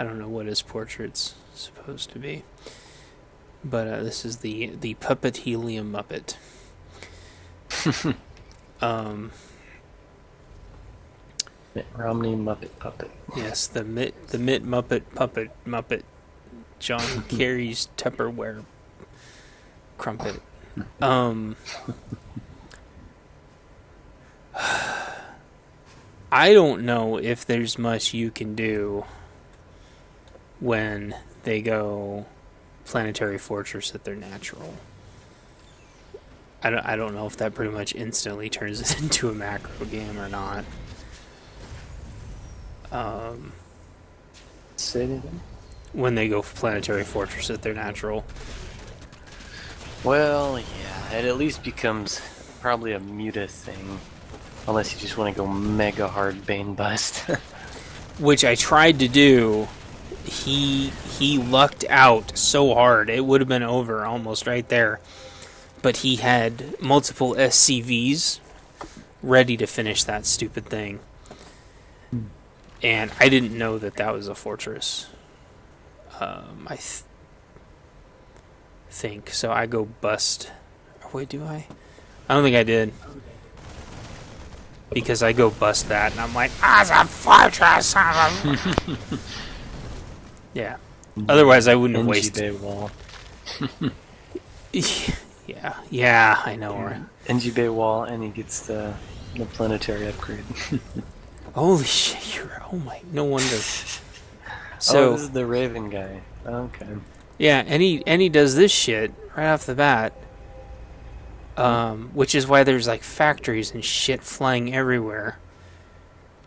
I don't know what his portrait's supposed to be. But this is the puppet HeliumMuppet. Mitt Romney Muppet Puppet. Yes, the Mitt Muppet Muppet. John Kerry's Tupperware crumpet. I don't know if there's much you can do when they go planetary fortress at their natural. I don't know if that pretty much instantly turns it into a macro game or not. Say it again? When they go planetary fortress at their natural. Well, yeah, it at least becomes probably a muta thing. Unless you just want to go mega hard Bane Bust. Which I tried to do. He lucked out so hard. It would have been over almost right there. But he had multiple SCVs ready to finish that stupid thing. And I didn't know that that was a fortress. I think. So I go bust. Wait, do I? I don't think I did. Because I go bust that, and I'm like, it's a fortress! Yeah. Otherwise, I wouldn't have wasted. Wall. Yeah, I know. Right? NG Bay Wall, and he gets the planetary upgrade. Holy shit! Oh my! No wonder. So this is the Raven guy. Okay. Yeah, and he does this shit right off the bat. Which is why there's like factories and shit flying everywhere.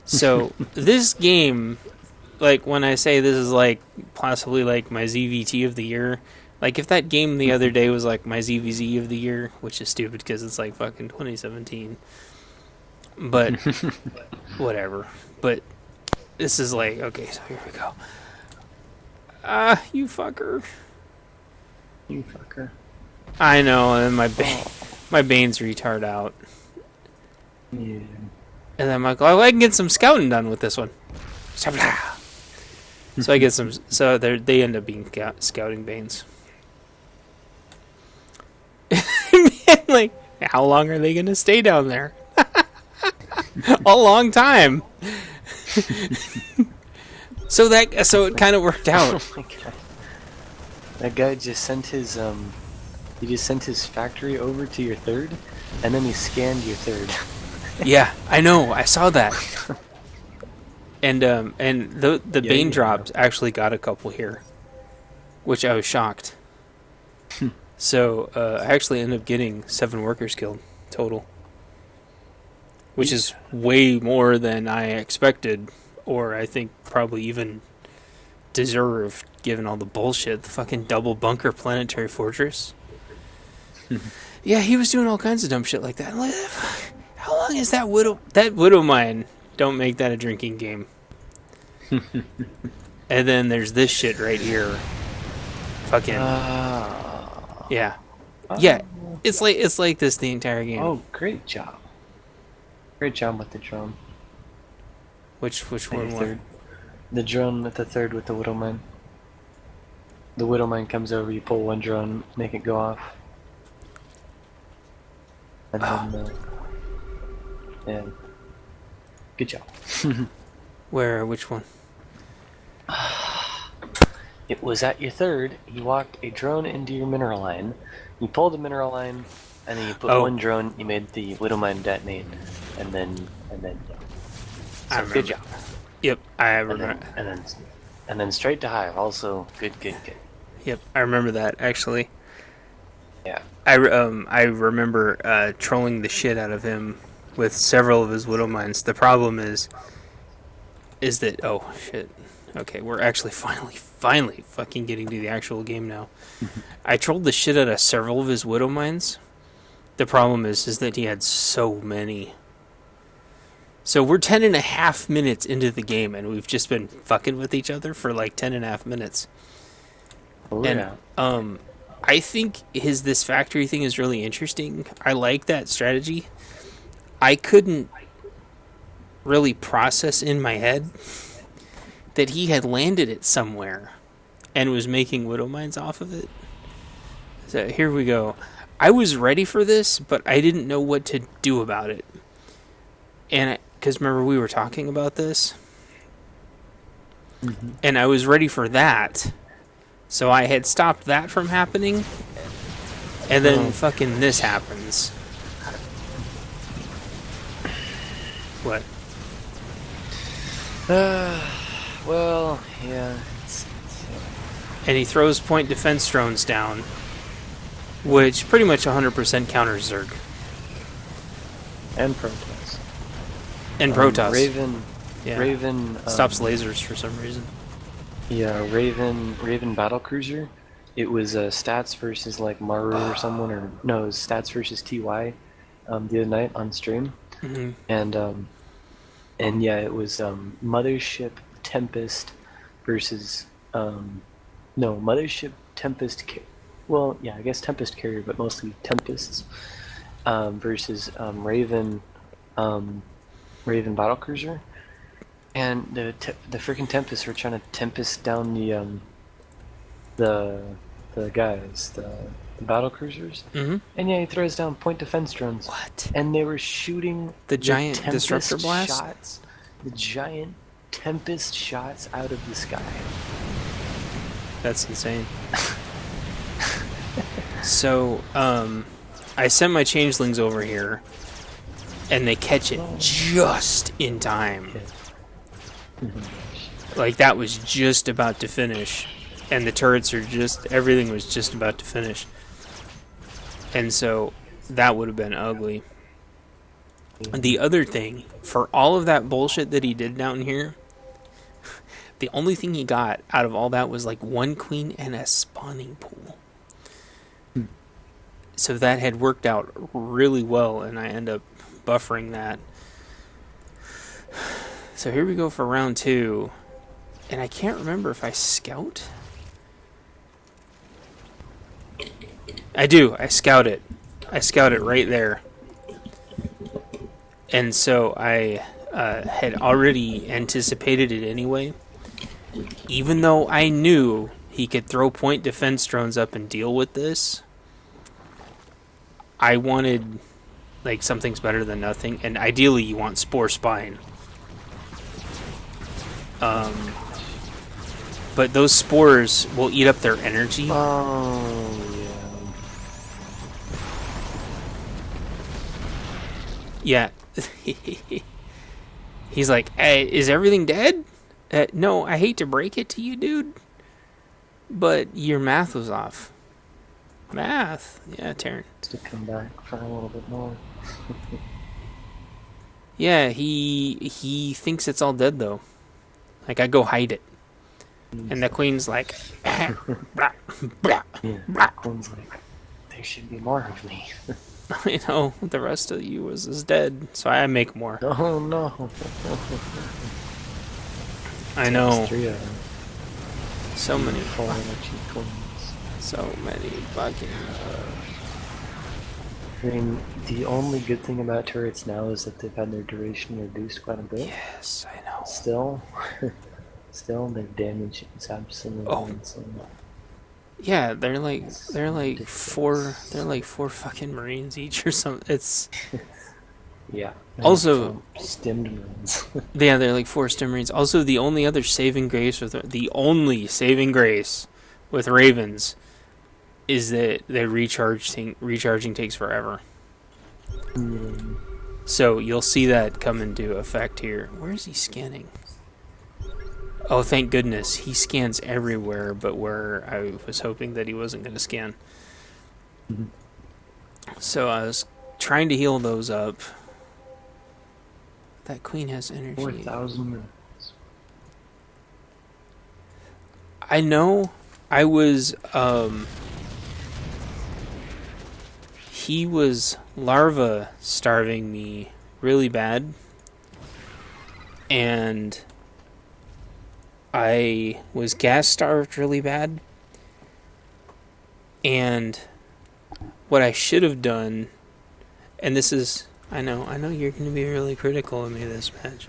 So this game, like when I say this is like possibly like my ZvT of the year, like if that game the other day was like my ZvZ of the year, which is stupid because it's like fucking 2017. But whatever. But this is like, okay, so here we go. You fucker. You fucker. I know, and my Bane's retard out. Yeah. And then I'm like, oh, I can get some scouting done with this one. So I get some. So they end up being scouting Banes. Man, like, how long are they gonna stay down there? A long time. So it kind of worked out. Oh my god. That guy just sent his he just sent his factory over to your third, and then he scanned your third. Yeah, I know. I saw that. And the Bane drops actually got a couple here, which I was shocked. So I actually ended up getting 7 workers killed total, which is way more than I expected, or I think probably even deserved, given all the bullshit. The fucking double bunker planetary fortress. Yeah, he was doing all kinds of dumb shit like that. How long is that widow mine? Don't make that a drinking game. And then there's this shit right here. Fucking yeah. It's like this the entire game. Oh, great job! Great job with the drone. Which one? Third. The drone at the third with the widow mine. The widow mine comes over. You pull one drone, make it go off. And then, yeah. Good job. Where? Which one? It was at your third. You walked a drone into your mineral line. You pulled the mineral line, and then you put one drone. You made the widow mine detonate, and then. Yeah. So good job. Yep, I remember. And then straight to hive. Also good. Yep, I remember that actually. Yeah. I remember trolling the shit out of him with several of his widow mines. The problem is that shit. Okay, we're actually finally fucking getting to the actual game now. I trolled the shit out of several of his widow mines. The problem is that he had so many. So we're 10.5 minutes into the game, and we've just been fucking with each other for like 10.5 minutes. Oh, and yeah. I think this factory thing is really interesting. I like that strategy. I couldn't really process in my head that he had landed it somewhere and was making widow mines off of it. So here we go. I was ready for this, but I didn't know what to do about it. And because remember we were talking about this, and I was ready for that, so I had stopped that from happening, and then fucking this happens. What? Well, yeah. And he throws point defense drones down, which pretty much 100% counters Zerg. And Protoss. And Protoss. Raven stops lasers for some reason. Yeah, Raven battlecruiser. It was stats versus like Maru or someone, or no, it was stats versus TY the other night on stream. And yeah, it was Mothership Tempest versus Mothership Tempest. Well, yeah, I guess Tempest carrier, but mostly Tempests versus Raven battlecruiser. And the freaking Tempests were trying to Tempest down the guys, the battle cruisers. And yeah, he throws down point defense drones. What? And they were shooting the giant disruptor blast shots, the giant Tempest shots out of the sky. That's insane. So, I sent my changelings over here, and they catch it just in time. Like, that was just about to finish. And the turrets are everything was just about to finish. And so, that would have been ugly. The other thing, for all of that bullshit that he did down here, the only thing he got out of all that was like one queen and a spawning pool. So that had worked out really well, and I end up buffering that. So here we go for round 2. And I can't remember if I scout. I do. I scout it. I scout it right there. And so I had already anticipated it anyway. Even though I knew he could throw point defense drones up and deal with this, I wanted like something's better than nothing, and ideally you want Spore Spine. But those spores will eat up their energy. Oh, yeah. Yeah. He's like, hey, is everything dead? No, I hate to break it to you, dude, but your math was off. Math? Yeah, Taryn. To come back for a little bit more. Yeah, he thinks it's all dead, though. Like, I go hide it. And the queen's like, blah, blah, yeah, blah. The queen's like, there should be more of me. You know, the rest of you is dead, so I make more. Oh, no. I know. 3 of them. So many. Queens. So many fucking. I mean, the only good thing about turrets now is that they've had their duration reduced quite a bit. Yes, I know. Still, their damage is absolutely insane. Yeah, they're like four fucking Marines each or something. It's yeah. Also stemmed Marines. Yeah, they're like 4 stem Marines. Also, the only other saving grace with Ravens is that their recharging takes forever. So you'll see that come into effect here. Where is he scanning? Oh, thank goodness. He scans everywhere but where I was hoping that he wasn't going to scan. So I was trying to heal those up. That queen has energy. 4,000 minutes. I know. I was, he was larva starving me really bad. And I was gas starved really bad. And what I should have done, and this is, I know you're going to be really critical of me this match.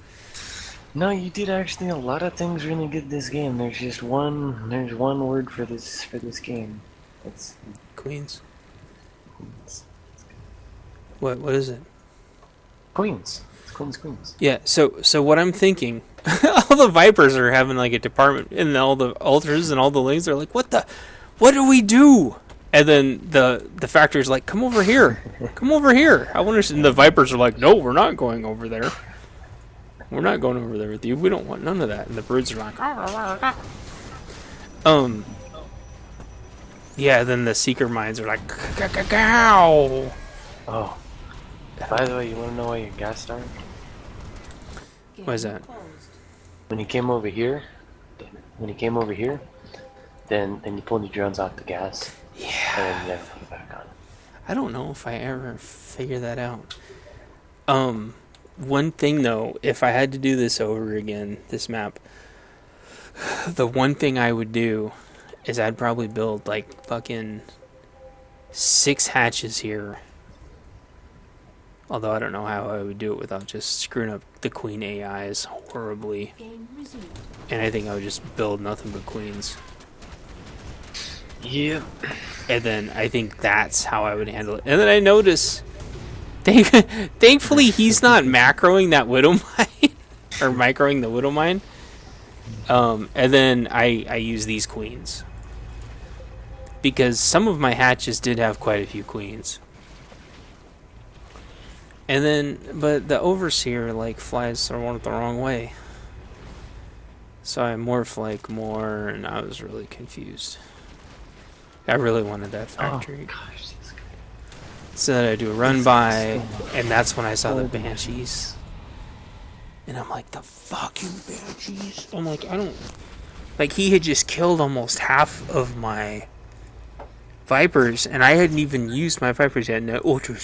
No, you did actually a lot of things really good this game. There's one word for this game. It's Queens. it's What is it? Queens. It's Queens. Yeah, so what I'm thinking, all the Vipers are having like a department, and all the Ultras and all the Lings are like, what do we do? And then the Factory's like, come over here. Come over here. I want to. And the Vipers are like, no, we're not going over there. We're not going over there with you. We don't want none of that. And the Broods are like, yeah, then the Seeker Mines are like, cow. Oh, by the way, you want to know why your gas started? What is that? When you came over here, then you pulled your drones off the gas. Yeah. And then you never put it back on. I don't know if I ever figure that out. One thing though, if I had to do this over again, this map, the one thing I would do is I'd probably build like fucking 6 hatches here. Although I don't know how I would do it without just screwing up the queen AIs horribly. And I think I would just build nothing but queens. Yeah. And then I think that's how I would handle it. And then I notice, thankfully he's not macroing that Widow Mine, or microing the Widow Mine. And then I use these queens. Because some of my hatches did have quite a few queens. And then, but the Overseer, like, flies the wrong way. So I morph, like, more, and I was really confused. I really wanted that factory. Oh, gosh, this guy. So that I do a run by, and that's when I saw the Banshees. And I'm like, the fucking Banshees? I'm like, I don't... Like, he had just killed almost half of my Vipers, and I hadn't even used my Vipers yet. And Ultra.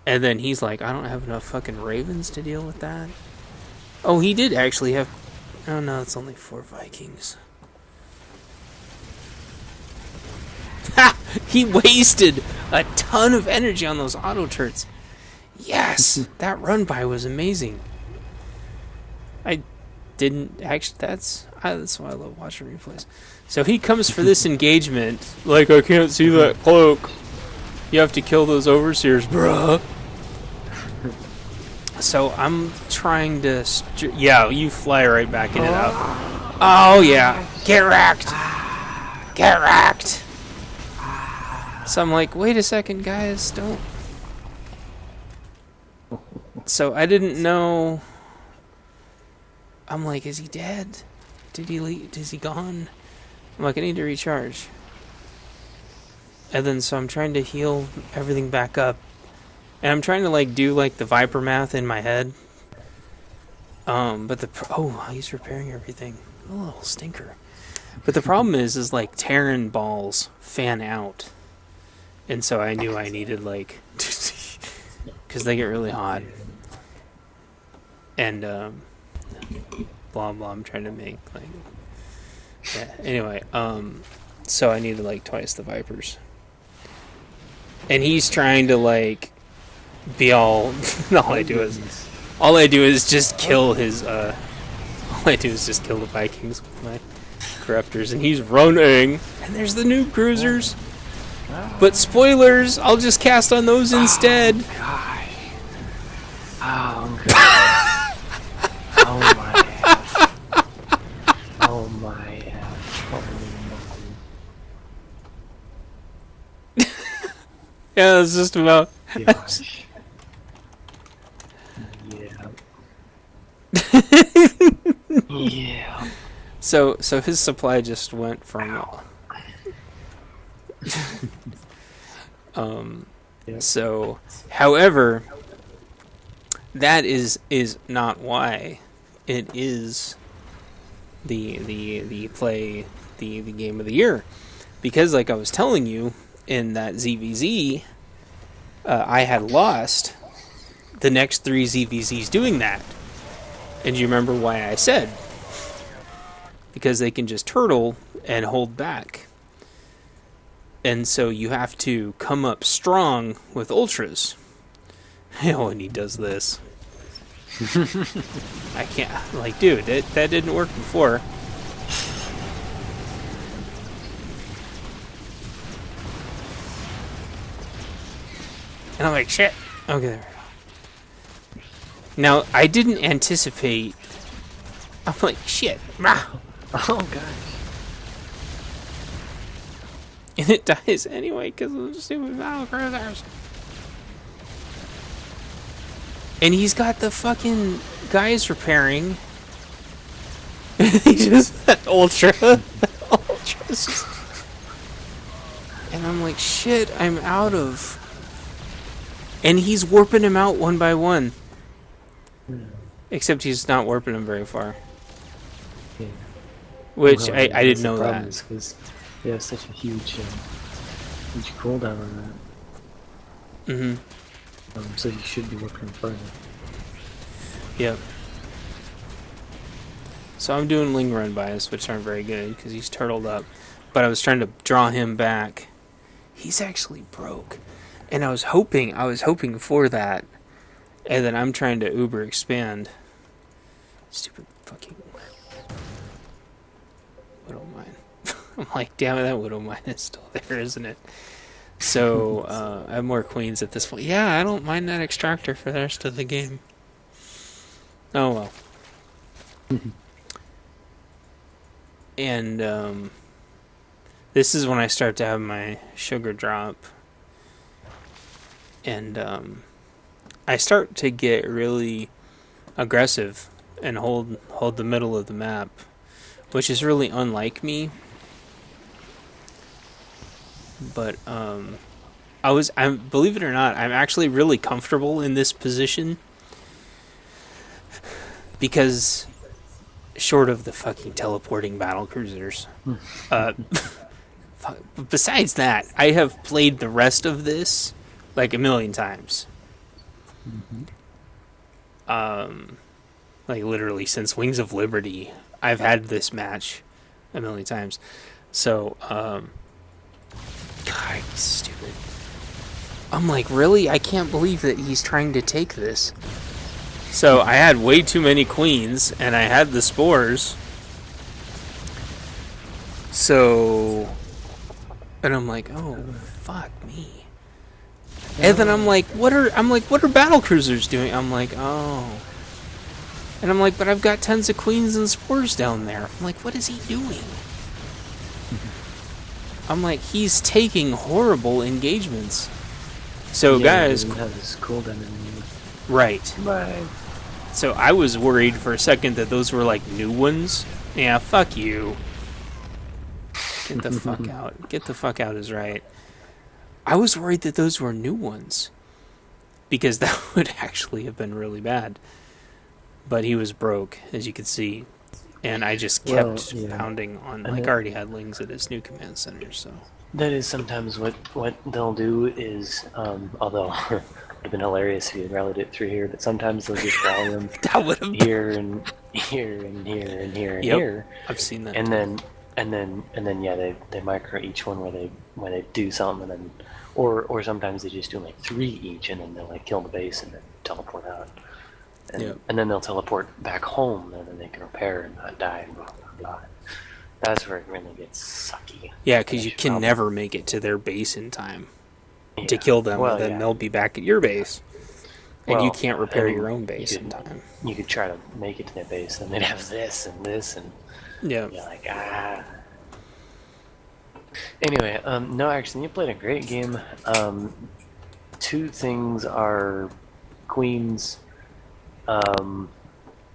And then he's like, I don't have enough fucking Ravens to deal with that. Oh, he did actually have... Oh, no, it's only 4 Vikings. Ha! He wasted a ton of energy on those auto turrets. Yes! That run by was amazing. I didn't actually... That's why I love watching replays. So he comes for this engagement. Like, I can't see that cloak. You have to kill those Overseers, bruh. So I'm trying to... Yeah, you fly right back in it out. Oh, yeah. Get wrecked. Get wrecked. So I'm like, wait a second, guys. Don't... So I didn't know... I'm like, is he dead? Did he leave? Is he gone? I'm like, I need to recharge. And then so I'm trying to heal everything back up. And I'm trying to like do like the Viper math in my head. But he's repairing everything. A little stinker. But the problem is like Terran balls fan out. And so I knew I needed like because they get really hot. And blah blah I'm trying to make like yeah. Anyway, so I needed like twice the Vipers. And he's trying to like be all all I do is just kill his all I do is just kill the Vikings with my corruptors, and he's running, and there's the new cruisers. But spoilers, I'll just cast on those instead. Gosh. Oh, God. Oh, my ass. Oh, my ass. Yeah, it's just about... Gosh. Yeah. Yeah. So his supply just went from... Yep. So, however, that is not why. It is the game of the year, because like I was telling you in that ZvZ, I had lost the next 3 ZvZs doing that. And you remember why I said? Because they can just turtle and hold back. And so you have to come up strong with ultras. Oh, and he does this. I can't, like, dude, that didn't work before. And I'm like, shit. Okay, there we go. Now, I didn't anticipate. I'm like, shit. Oh gosh. And it dies anyway because of the stupid battle cruisers. And he's got the fucking guys repairing. He just that ultra. Ultra's just. And I'm like, shit, I'm out of. And he's warping him out one by one. Except he's not warping him very far. Yeah. Which Well, I didn't know the problem that. because they have such a huge cooldown on that. Mm-hmm. So you should be working further. Yep. So I'm doing Ling Run bias, which aren't very good because he's turtled up. But I was trying to draw him back. He's actually broke. And I was hoping for that. And then I'm trying to uber expand. Stupid fucking Widow Mine. I'm like, damn it, that Widow Mine is still there, isn't it? So, I have more queens at this point. Yeah, I don't mind that extractor for the rest of the game. Oh well. And, this is when I start to have my sugar drop. And, I start to get really aggressive and hold the middle of the map, which is really unlike me. But I'm believe it or not, I'm actually really comfortable in this position because short of the fucking teleporting battle cruisers, besides that, I have played the rest of this like a million times. Like literally since Wings of Liberty, I've had this match a million times. So, God, he's stupid. I'm like, really? I can't believe that he's trying to take this. So I had way too many queens, and I had the spores. So, and I'm like, oh, fuck me. And then I'm like, what are battle cruisers doing? I'm like, oh. And I'm like, but I've got tons of queens and spores down there. I'm like, what is he doing? I'm like, he's taking horrible engagements. So guys, He doesn't have his cooldown anymore. right. Bye. So I was worried for a second that those were like new ones. Yeah, fuck you. Get the fuck out. Get the fuck out is right. I was worried that those were new ones. Because that would actually have been really bad. But he was broke, as you could see. And I just kept pounding on, like, I already had Lings at his new command center, so. That is sometimes what they'll do is, although it would have been hilarious if you had rallied it through here, but sometimes they'll just rally them That would have here and here and here and here and Yep, here. I've seen that. And then yeah, they micro each one where they do something, and then or sometimes they just do like 3 each, and then they'll like kill the base and then teleport out. And, Yep. and then they'll teleport back home, and then they can repair and not die and blah blah blah. That's where it really gets sucky. Yeah, because you can never make it to their base in time to Yeah. kill them, Well, and then yeah. they'll be back at your base. And Well, you can't repair I mean, your own base you in could- time. You could try to make it to their base, and they'd have this and this, and Yeah. you're like, ah. Anyway, no, actually, you played a great game. 2 things are queens.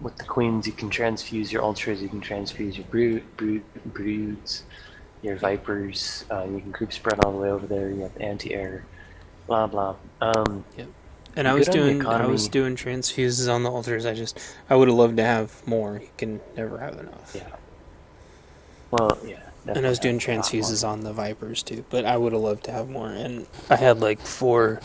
With the queens, you can transfuse your ultras, you can transfuse your broods, your vipers. You can group spread all the way over there. You have anti-air, blah blah. Yep. And I was doing transfuses on the altars. I would have loved to have more. You can never have enough. Yeah. Well, yeah. And I was doing transfuses on the vipers too, but I would have loved to have more. And I had like 4.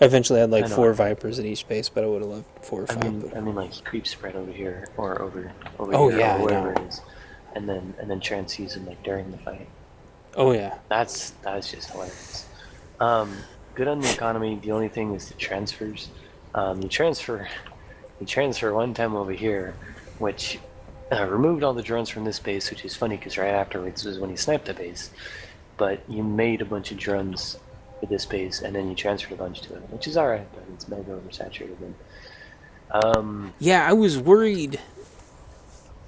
I eventually had like 4 vipers at each base, but I would have loved 4 or 5. I mean, like creep spread over here or over Oh, here yeah, or I wherever know. it is, and then transfuse them like during the fight. Oh yeah. That's just hilarious. Good on the economy. The only thing is the transfers. You You transfer one time over here, which removed all the drones from this base, which is funny because right afterwards was when he sniped the base. But you made a bunch of drones for this base, and then you transferred a bunch to it, which is alright, but it's mega oversaturated. Yeah, I was worried.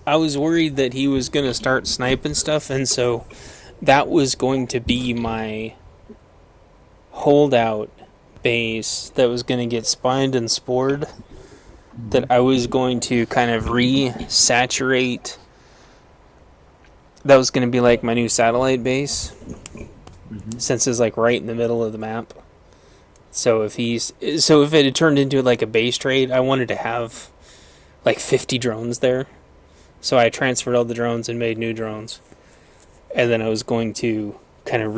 I was worried that he was going to start sniping stuff, and so that was going to be my holdout base that was going to get spined and spored, that I was going to kind of re-saturate. That was going to be like my new satellite base, since it's like right in the middle of the map. So if it had turned into like a base trade, I wanted to have like 50 drones there. So I transferred all the drones and made new drones. And then I was going to kind of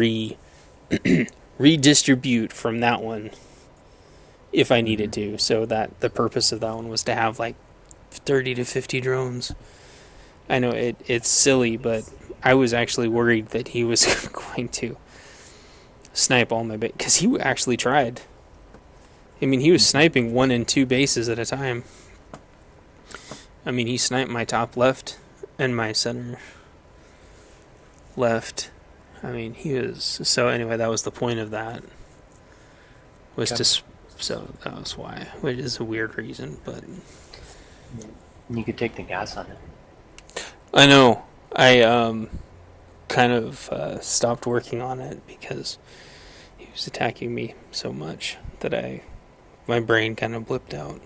redistribute from that one if I needed to. So that the purpose of that one was to have like 30 to 50 drones. I know it's silly, but I was actually worried that he was going to snipe all my bases, because he actually tried. I mean, he was sniping 1 and 2 bases at a time. I mean, he sniped my top left and my center left. I mean, he was... So anyway, that was the point of that. So that was why. Which is a weird reason, but... You could take the gas on it. I know. I kind of stopped working on it because he was attacking me so much that my brain kind of blipped out.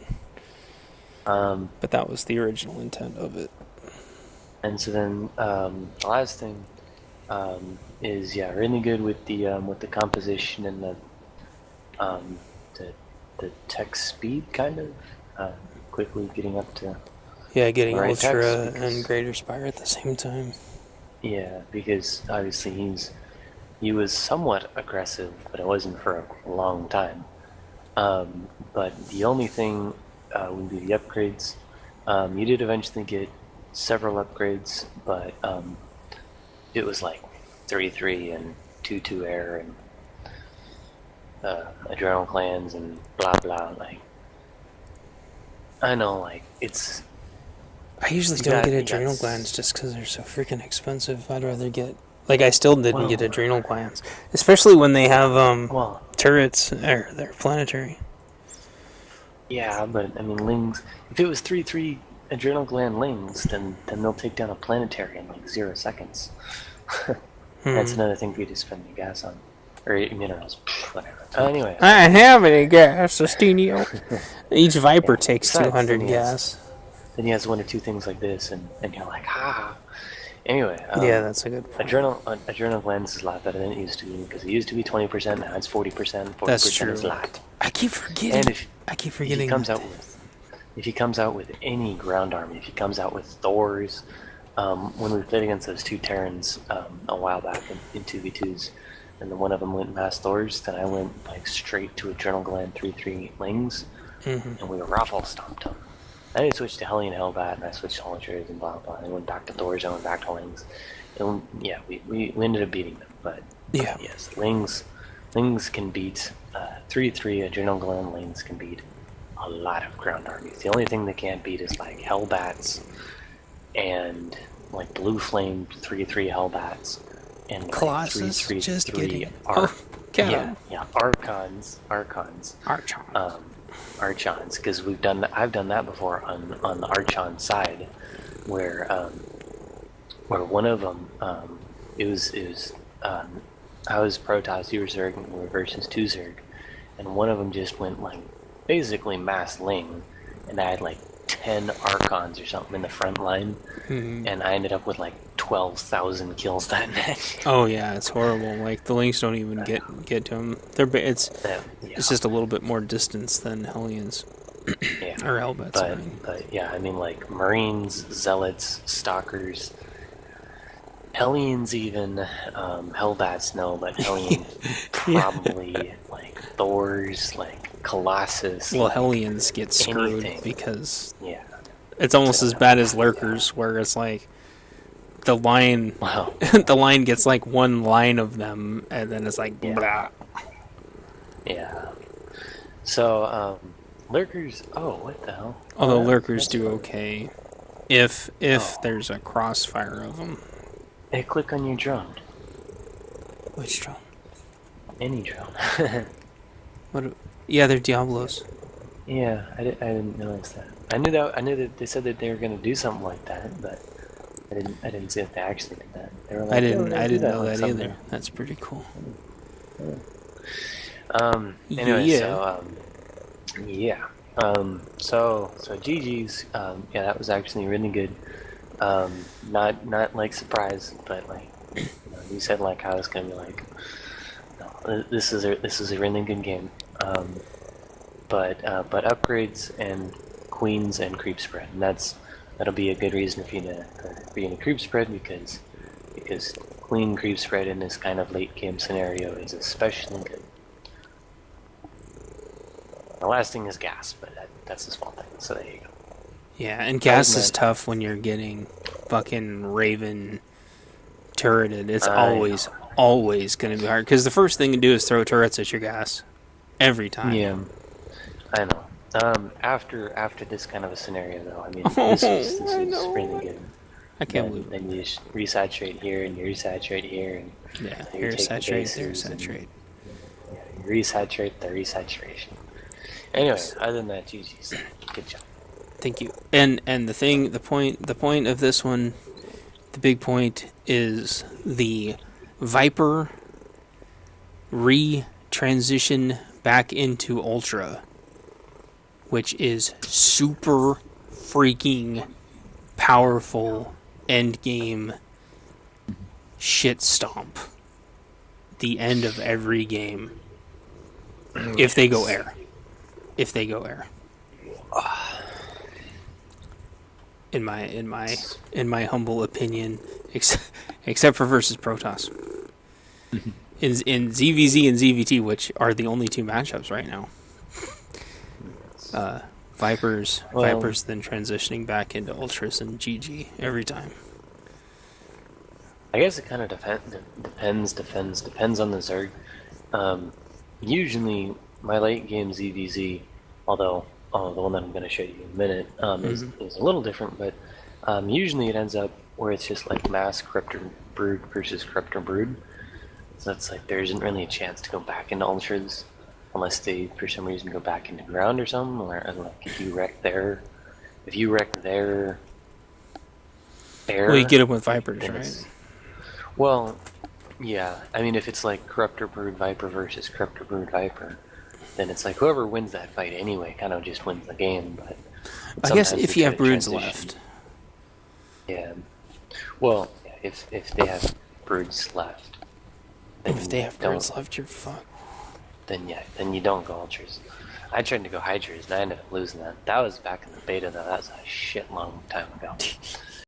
But that was the original intent of it. And so then the last thing is really good with the composition and the text speed, kind of quickly getting up to getting right Ultra and Greater Spire at the same time. Yeah, because obviously he was somewhat aggressive, but it wasn't for a long time. But the only thing would be the upgrades. You did eventually get several upgrades, but it was like 3-3 and 2-2 air and adrenal glands and blah blah. Like, I know, like, it's... I usually don't get adrenal glands just because they're so freaking expensive. I'd rather get... Like, I still didn't get adrenal glands. Especially when they have turrets, or they're planetary. Yeah, but, I mean, Lings... If it was 3-3 adrenal gland Lings, then they'll take down a planetary in, like, 0 seconds. That's another thing for you to spend your gas on. Or minerals, whatever. Anyway. I don't have any gas, Sustinio. Each Viper takes 200 gas. Then he has 1 or 2 things like this, and you're like, ah. Anyway. Yeah, that's a good point. Adrenal glands is a lot better than it used to be, because it used to be 20%, now it's 40%. 40% that's true. is a lot. I keep forgetting. And if he comes out with any ground army, if he comes out with Thors, when we played against those 2 Terrans a while back in 2v2s, and then one of them went mass Thors, then I went like straight to adrenal gland 3-3 Lings, and we raffle stomped them. I didn't switch to Hellion Hellbat, and I switched to Ultras and blah blah. And I went back to Thors, I went back to Lings. And yeah, we ended up beating them, but yes, Lings can beat 3-3 adrenal gland Lings can beat a lot of ground armies. The only thing they can't beat is like Hellbats and like blue flame 3-3 Hellbats and like Colossus, 3-3 just 3 kidding. Archons, because I've done that before on the Archon side, where one of them it was I was Protoss, you were Zerg, and we were versus 2 Zerg, and one of them just went like basically mass Ling, and I had like 10 Archons or something in the front line, and I ended up with like 12,000 kills that match. Oh yeah, it's horrible. Like the Lynx don't even get to them. It's just a little bit more distance than Hellions or Hellbats. But yeah, I mean, like Marines, Zealots, Stalkers, Hellions, even Hellbats no, but Hellions probably like Thors, like Colossus. Well, like, Hellions get screwed because yeah, it's almost as bad as Lurkers, where it's like the line, the line gets like 1 line of them, and then it's like blah. Yeah. So Lurkers. Oh, what the hell? Although Oh, lurkers that's do fine. okay if Oh. there's a crossfire of them. Hey, click on your drone. Which drone? Any drone. What? Yeah, they're Diablos. Yeah, I didn't notice that. I knew that they said that they were gonna do something like that, but I didn't see that they actually did that. They were like, I yeah, we're didn't. gonna I do didn't that know like that someday. either. That's pretty cool. Anyway, Yeah. so yeah. So GG's. Yeah, that was actually really good. Not like surprised, but like, you said like I was gonna be like, no, this is a really good game. But upgrades and queens and creep spread, and that'll be a good reason for you to creep spread because queen creep spread in this kind of late game scenario is especially good. The last thing is gas, but that's a small thing. So there you go. Yeah, and gas is man. tough when you're getting fucking Raven turreted. It's I always going to be hard. Because the first thing you do is throw turrets at your gas. Every time. Yeah, I know. After this kind of a scenario, though, I mean, this I is know. really good. I can't believe it. Then you just resaturate here, and you resaturate here, and Yeah, you here take the saturate, there bases, and saturate. you resaturate the resaturation. Anyway, other than that, GG's. Good job. Thank you. And the point of this one, the big point is the Viper re-transition back into Ultra, which is super freaking powerful end game shit stomp. The end of every game. If they go air. If they go air. In my humble opinion, except for versus Protoss. in ZvZ and ZvT, which are the only two matchups right now. Vipers then transitioning back into Ultras and GG every time. I guess it kind of depends on the Zerg. Usually, my late game ZvZ, although the one that I'm going to show you in a minute, is a little different, but usually it ends up where it's just like mass Corruptor Brood versus Corruptor Brood. So it's like there isn't really a chance to go back into Ultras unless they, for some reason, go back into ground or something, or like if you wreck their air. Well, you get them with Vipers, then right? Well, yeah. I mean, if it's like Corruptor Brood Viper versus Corruptor Brood Viper, then it's like whoever wins that fight anyway kind of just wins the game. But I guess sometimes if they you try have to broods transition. left. Yeah. Well, yeah, if they have broods left, then If they have broods don't. left, you're fucked. Then you don't go Ultras. I tried to go Hydras and I ended up losing that. That was back in the beta though. That was a shit long time ago.